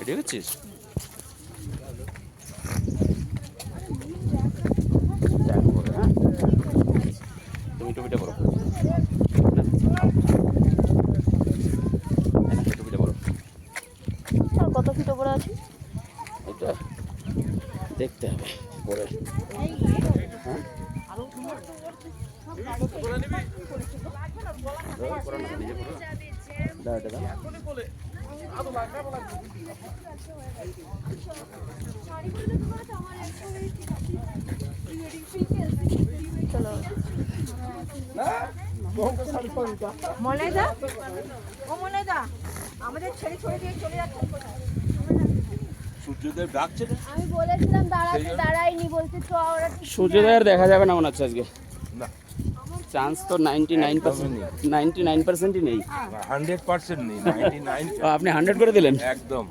Ready হচ্ছিস? তুমি টুপিটা পরো, টুপিটা পরো। কত ফিট ওপরে আছে এটা দেখতে হবে পরে। হ্যাঁ চলো মলেদা, ও মলেদা, আমাদের ছেড়ে ছড়ে দিয়ে চলে যাচ্ছে। সূর্যদেব ডাকছে না? আমি বলেছিলাম দাঁড়াতে, দাঁড়াইনি, বলতে তো ওরা সূর্যোদয়ের দেখা যাবে না মনে হচ্ছে আজকে, না, চান্স তো 99% নেই। 100% নেই, 99 আপনি 100 করে দিলেন? একদম।